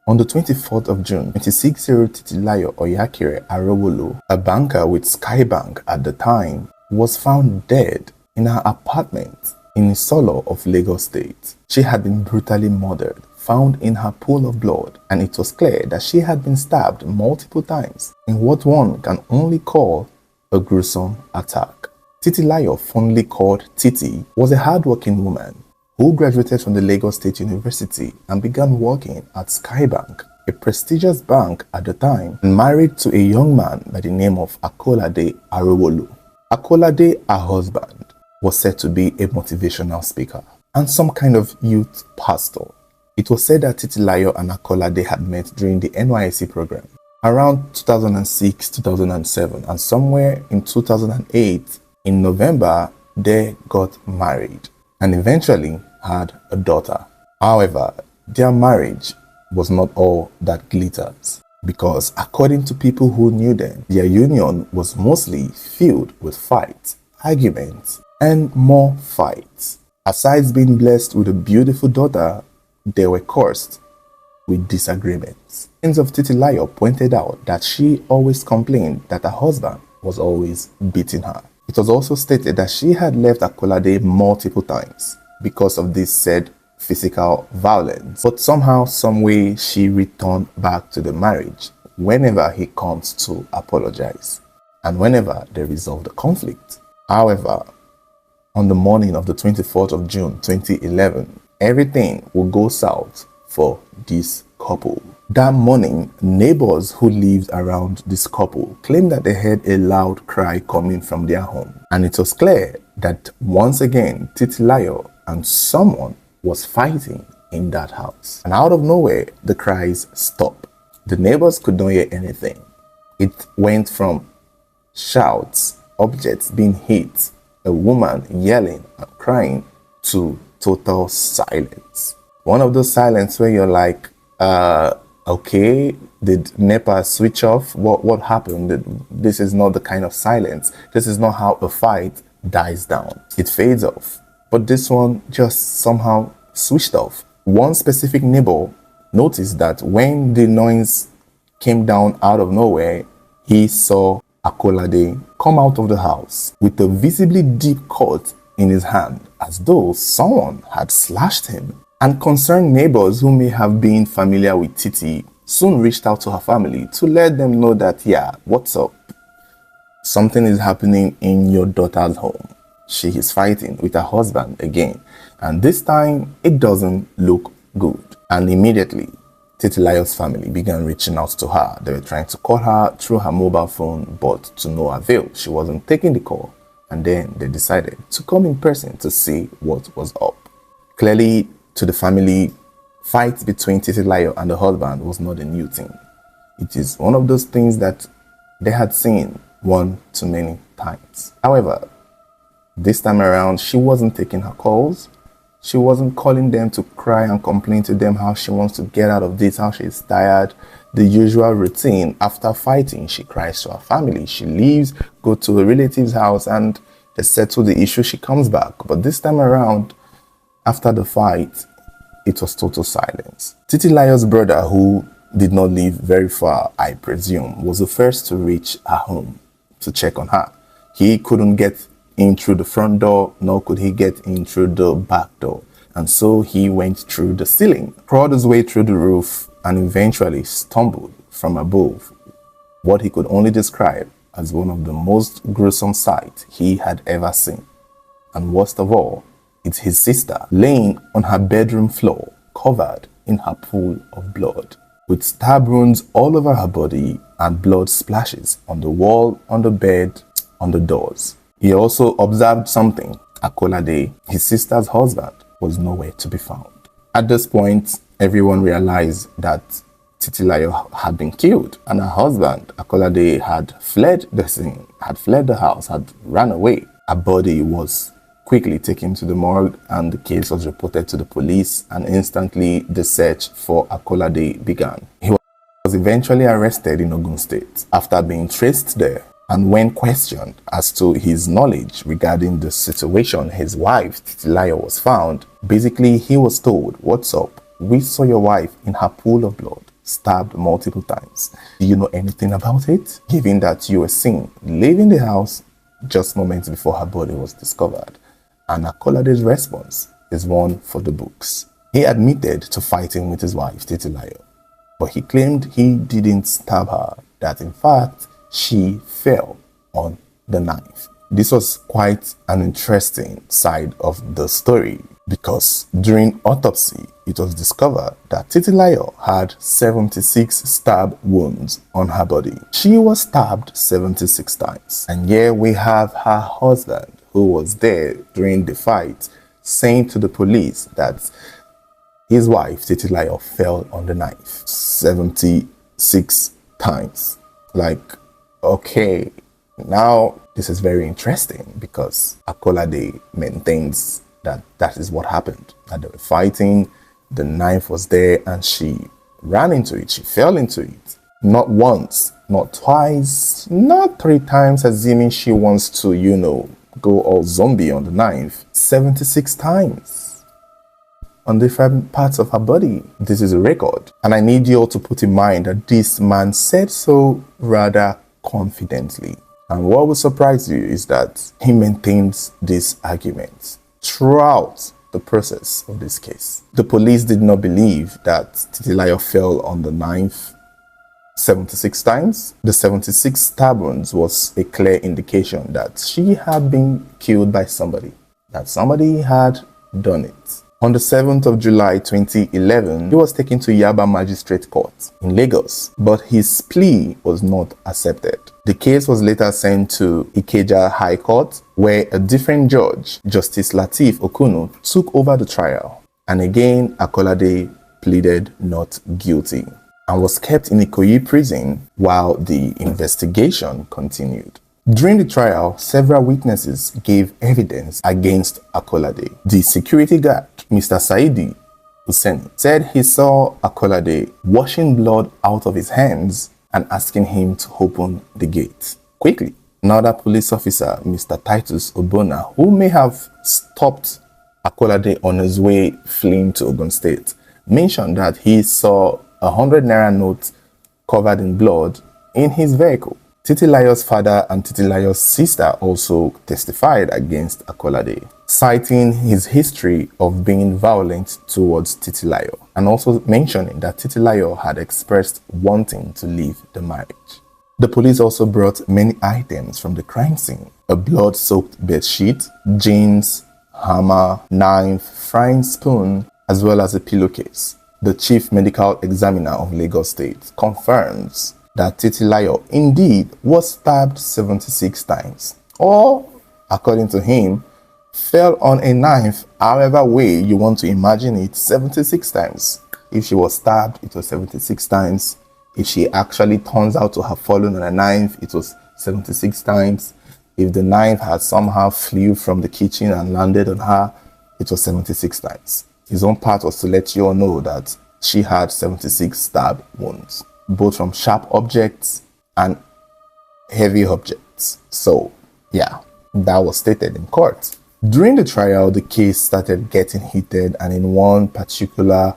On the 24th of June, 26-year-old Titilayo Arowolo, a banker with Skybank at the time, was found dead in her apartment in Isolo of Lagos State. She had been brutally murdered, found in her pool of blood, and it was clear that she had been stabbed multiple times in what one can only call a gruesome attack. Titilayo, fondly called Titi, was a hard-working woman who graduated from the Lagos State University and began working at Skybank, a prestigious bank at the time, and married to a young man by the name of Arowolo. Akolade, her husband, was said to be a motivational speaker and some kind of youth pastor. It was said that Titilayo and Akolade had met during the NYSC program around 2006-2007, and somewhere in 2008, in November, they got married and eventually had a daughter. However, their marriage was not all that glitters, because according to people who knew them, their union was mostly filled with fights, arguments, and more fights. Aside being blessed with a beautiful daughter, they were cursed with disagreements. Friends of Titilayo pointed out that she always complained that her husband was always beating her. It was also stated that she had left Akolade multiple times because of this said physical violence, but somehow, some way, she returned back to the marriage whenever he comes to apologize and whenever they resolve the conflict. However, on the morning of the 24th of June 2011, everything will go south for this couple. That morning, neighbors who lived around this couple claimed that they heard a loud cry coming from their home, and it was clear that once again Titilayo and someone was fighting in that house. And out of nowhere, the cries stopped. The neighbors could not hear anything. It went from shouts, objects being hit, a woman yelling and crying, to total silence. One of those silence where you're like, okay, did NEPA switch off? What happened? This is not the kind of silence. This is not how a fight dies down. It fades off. But this one just somehow switched off. One specific neighbor noticed that when the noise came down out of nowhere, he saw Akolade come out of the house with a visibly deep cut in his hand, as though someone had slashed him. And concerned neighbors who may have been familiar with Titi soon reached out to her family to let them know that, yeah, what's up? Something is happening in your daughter's home. She is fighting with her husband again, and this time it doesn't look good. And immediately, Titilayo's family began reaching out to her. They were trying to call her through her mobile phone, but to no avail. She wasn't taking the call, and then they decided to come in person to see what was up. Clearly, to the family, fight between Titilayo and the husband was not a new thing. It is one of those things that they had seen one too many times. However, this time around, she wasn't taking her calls. She wasn't calling them to cry and complain to them how she wants to get out of this, how she's tired. The usual routine. After fighting, she cries to her family. She leaves, go to a relative's house, and they settle the issue. She comes back. But this time around, after the fight, it was total silence. Titilayo's brother, who did not live very far, I presume, was the first to reach her home to check on her. He couldn't get in through the front door, nor could he get in through the back door. And so he went through the ceiling, crawled his way through the roof, and eventually stumbled from above what he could only describe as one of the most gruesome sights he had ever seen. And worst of all, it's his sister laying on her bedroom floor, covered in her pool of blood, with stab wounds all over her body and blood splashes on the wall, on the bed, on the doors. He also observed something. Akolade, his sister's husband, was nowhere to be found. At this point, everyone realized that Titilayo had been killed, and her husband, Akolade, had fled the scene, had fled the house, had run away. Her body was quickly taken to the morgue, and the case was reported to the police, and instantly the search for Akolade began. He was eventually arrested in Ogun State after being traced there. And when questioned as to his knowledge regarding the situation his wife Titilayo was found, basically he was told, "What's up? We saw your wife in her pool of blood. stabbed multiple times. Do you know anything about it? Given that you were seen leaving the house just moments before her body was discovered. And Akolade's response is one for the books. He admitted to fighting with his wife, Titilayo, but he claimed he didn't stab her, that in fact, she fell on the knife. This was quite an interesting side of the story because during autopsy, it was discovered that Titilayo had 76 stab wounds on her body. She was stabbed 76 times. And here we have her husband, who was there during the fight, saying to the police that his wife, Titilayo, fell on the knife 76 times. Like, okay, now this is very interesting because Akolade maintains that that is what happened, that they were fighting, the knife was there and she ran into it, she fell into it. Not once, not twice, not 3 times, assuming she wants to, go all zombie on the knife. 76 times on different parts of her body. This is a record. And I need you all to put in mind that this man said so rather confidently. And what will surprise you is that he maintains this argument throughout the process of this case. The police did not believe that Titilayo fell on the knife 76 times. The 76 stab wounds was a clear indication that she had been killed by somebody, that somebody had done it. On the 7th of July 2011, he was taken to Yaba Magistrate Court in Lagos, but his plea was not accepted. The case was later sent to Ikeja High Court, where a different judge, Justice Lateef Okunu, took over the trial. And again, Akolade pleaded not guilty and was kept in Ikoyi prison while the investigation continued. During the trial, several witnesses gave evidence against Akolade. The security guard, Mr. Saidi Hussein, said he saw Akolade washing blood out of his hands and asking him to open the gate quickly. Another police officer, Mr. Titus Obona, who may have stopped Akolade on his way fleeing to Ogun State, mentioned that he saw a 100 naira note covered in blood in his vehicle. Titilayo's father and Titilayo's sister also testified against Akolade, citing his history of being violent towards Titilayo, and also mentioning that Titilayo had expressed wanting to leave the marriage. The police also brought many items from the crime scene: a blood-soaked bedsheet, jeans, hammer, knife, frying spoon, as well as a pillowcase. The chief medical examiner of Lagos State confirms that Titilayo indeed was stabbed 76 times, or, according to him, fell on a knife, however way you want to imagine it, 76 times. If she was stabbed, it was 76 times. If she actually turns out to have fallen on a knife, it was 76 times. If the knife had somehow flew from the kitchen and landed on her, it was 76 times. His own part was to let you all know that she had 76 stab wounds, both from sharp objects and heavy objects. So, yeah, that was stated in court. During the trial, the case started getting heated, and in one particular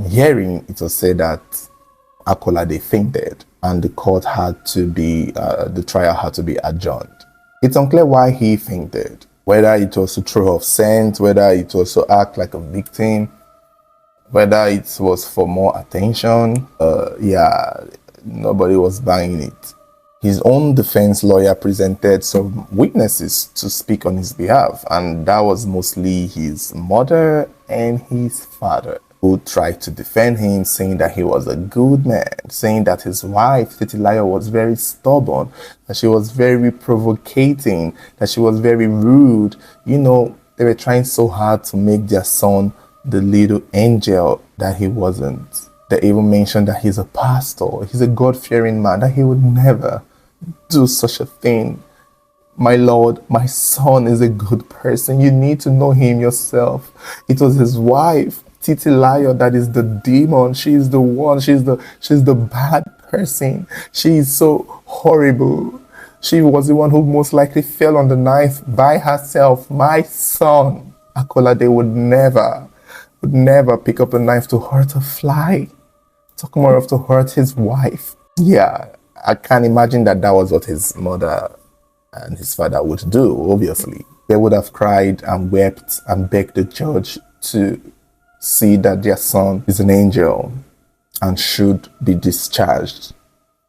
hearing, it was said that Akolade fainted, and the trial had to be adjourned. It's unclear why he fainted, whether it was to throw off scent, whether it was to act like a victim, whether it was for more attention. Nobody was buying it. His own defense lawyer presented some witnesses to speak on his behalf, and that was mostly his mother and his father, who tried to defend him, saying that he was a good man, saying that his wife, Titilayo, was very stubborn, that she was very provocating, that she was very rude. They were trying so hard to make their son the little angel that he wasn't. They even mentioned that he's a pastor, he's a God-fearing man, that he would never do such a thing. My Lord, my son is a good person. You need to know him yourself. It was his wife, Titilayo, that is the demon. She is the one. She's the bad person. She is so horrible. She was the one who most likely fell on the knife by herself. My son, Akolade, would never pick up a knife to hurt a fly, Tokumorov to hurt his wife. Yeah, I can't imagine that was what his mother and his father would do, obviously. They would have cried and wept and begged the judge to see that their son is an angel and should be discharged,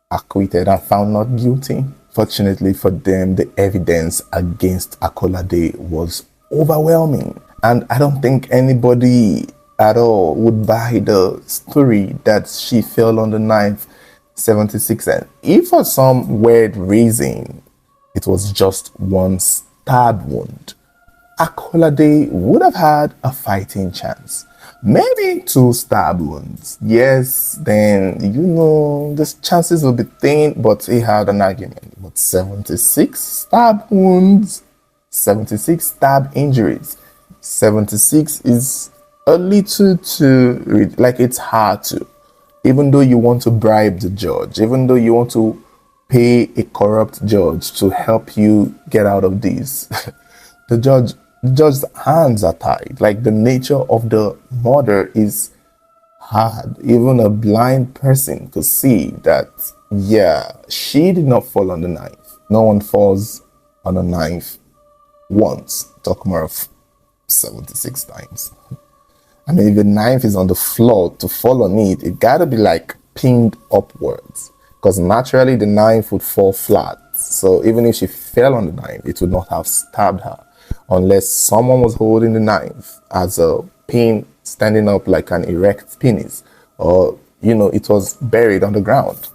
acquitted, and found not guilty. Fortunately for them, the evidence against Akolade was overwhelming. And I don't think anybody at all would buy the story that she fell on the knife 76 times. If for some weird reason it was just one stab wound, Akolade would have had a fighting chance. Maybe 2 stab wounds. Yes, then, the chances will be thin, but he had an argument. But 76 stab wounds, 76 stab injuries, 76 is a little too, like it's hard to. Even though you want to bribe the judge, even though you want to pay a corrupt judge to help you get out of this, the judge's hands are tied. Like, the nature of the murder is hard. Even a blind person could see that, yeah, she did not fall on the knife. No one falls on a knife once. Talk more of 76 times. I mean, if the knife is on the floor, to fall on it, it gotta be like pinned upwards, because naturally the knife would fall flat. So even if she fell on the knife, it would not have stabbed her, unless someone was holding the knife as a pin, standing up like an erect penis, or it was buried on the ground.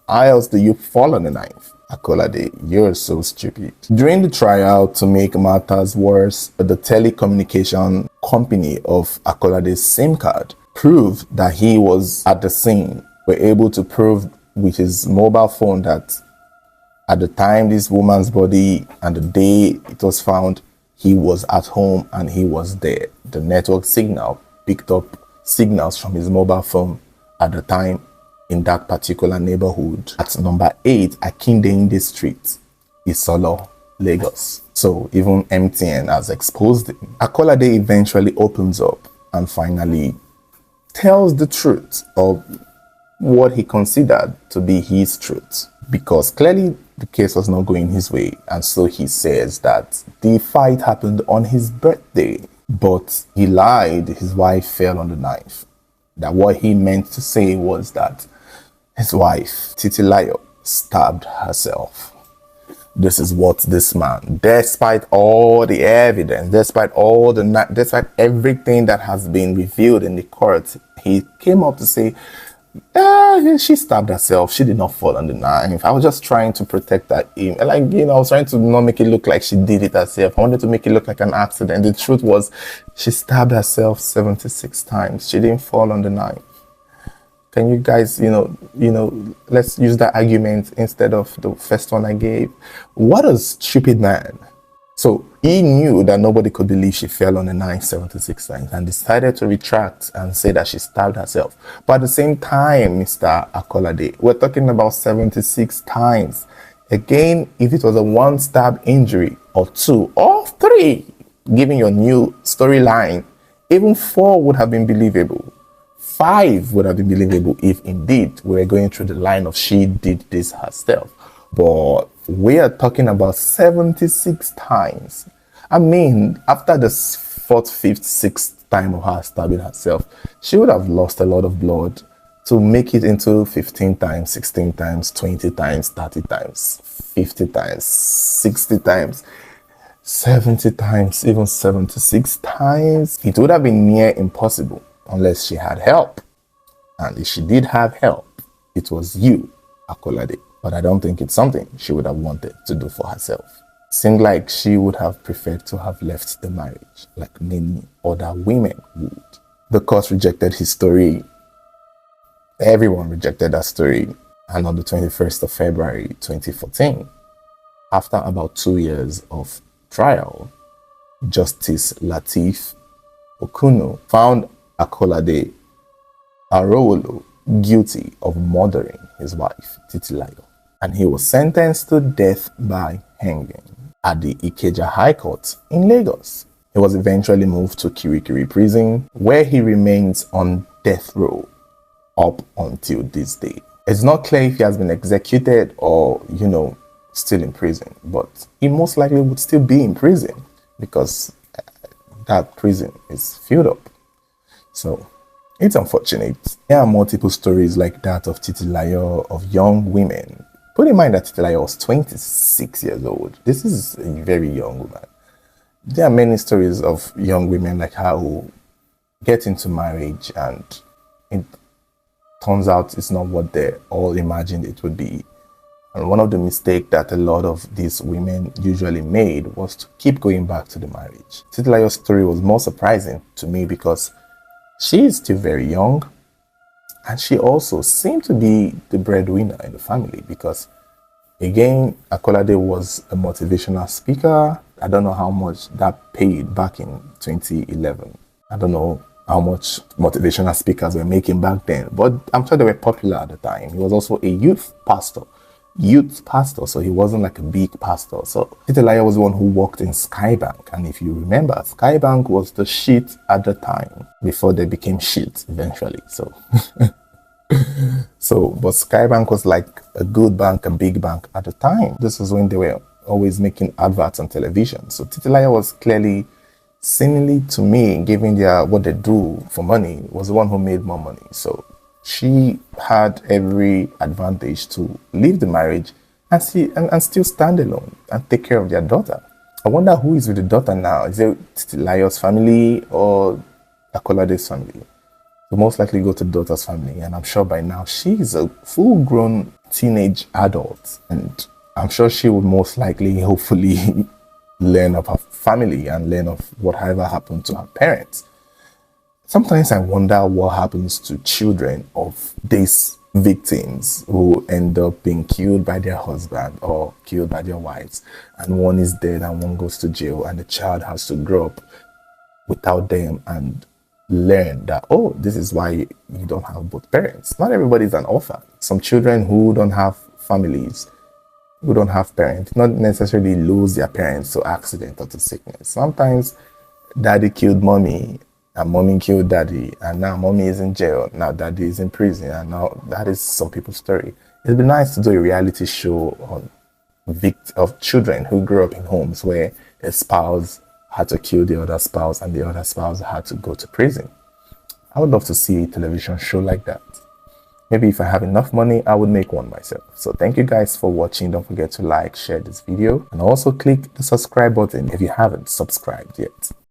How else do you fall on the knife? Akolade, you're so stupid. During the trial, to make matters worse, the telecommunication company of Akolade's SIM card proved that he was at the scene. Were able to prove with his mobile phone that at the time this woman's body and the day it was found, he was at home and he was there. The network signal picked up signals from his mobile phone at the time in that particular neighborhood at number 8 Akindele Street, Isolo, Lagos. So even MTN has exposed him. Akolade eventually opens up and finally tells the truth of what he considered to be his truth, because clearly the case was not going his way, and so he says that the fight happened on his birthday, but he lied. His wife fell on the knife. That what he meant to say was that his wife, Titilayo, stabbed herself. This is what this man, despite all the evidence, despite everything that has been revealed in the court, he came up to say, she stabbed herself. She did not fall on the knife. I was just trying to protect that image. I was trying to not make it look like she did it herself. I wanted to make it look like an accident. The truth was, she stabbed herself 76 times. She didn't fall on the knife. Can you guys, let's use that argument instead of the first one I gave. What a stupid man. So he knew that nobody could believe she fell on the knife 76 times and decided to retract and say that she stabbed herself. But at the same time, Mr. Akolade, we're talking about 76 times. Again, if it was a 1 stab injury or 2 or 3, given your new storyline, even 4 would have been believable. 5 would have been believable if indeed we were going through the line of she did this herself. But we are talking about 76 times. I mean, after the 4th, 5th, 6th time of her stabbing herself, she would have lost a lot of blood to make it into 15 times, 16 times, 20 times, 30 times, 50 times, 60 times, 70 times, even 76 times. It would have been near impossible unless she had help. And if she did have help, it was you, Akolade. But I don't think it's something she would have wanted to do for herself. Seemed like she would have preferred to have left the marriage, like many other women would. The court rejected his story. Everyone rejected that story. And on the 21st of February 2014, after about 2 years of trial, Justice Lateef Okuno found Akolade Arowolo guilty of murdering his wife, Titilayo, and he was sentenced to death by hanging at the Ikeja High Court in Lagos. He was eventually moved to Kirikiri prison, where he remains on death row up until this day. It's not clear if he has been executed or, still in prison, but he most likely would still be in prison because that prison is filled up. So it's unfortunate. There are multiple stories like that of Titilayo, of young women. Put in mind that Titilayo was 26 years old. This is a very young woman. There are many stories of young women like her who get into marriage and it turns out it's not what they all imagined it would be. And one of the mistakes that a lot of these women usually made was to keep going back to the marriage. Titilayo's story was more surprising to me because she is still very young and she also seemed to be the breadwinner in the family because, again, Akolade was a motivational speaker. I don't know how much that paid back in 2011. I don't know how much motivational speakers were making back then, but I'm sure they were popular at the time. He was also a youth pastor, so he wasn't like a big pastor. So Titilayo was the one who worked in Skybank, and if you remember, Skybank was the shit at the time before they became shit eventually. So but Skybank was like a good bank, a big bank at the time. This was when they were always making adverts on television. So Titilayo was clearly, seemingly to me, given what they do for money, was the one who made more money. So she had every advantage to leave the marriage and still stand alone and take care of their daughter. I wonder who is with the daughter now. Is it Titilayo's family or Akolade's family? So most likely go to the daughter's family, and I'm sure by now she is a full-grown teenage adult, and I'm sure she would most likely, hopefully, learn of her family and learn of whatever happened to her parents. Sometimes I wonder what happens to children of these victims who end up being killed by their husband or killed by their wives, and one is dead and one goes to jail, and the child has to grow up without them and learn that, oh, this is why you don't have both parents. Not everybody is an orphan. Some children who don't have families, who don't have parents, not necessarily lose their parents to accident or to sickness. Sometimes daddy killed mommy and mommy killed daddy, and now mommy is in jail, now daddy is in prison, and now that is some people's story. It'd be nice to do a reality show on of children who grew up in homes where a spouse had to kill the other spouse and the other spouse had to go to prison. I would love to see a television show like that. Maybe if I have enough money, I would make one myself. So thank you guys for watching. Don't forget to like, share this video, and also click the subscribe button if you haven't subscribed yet.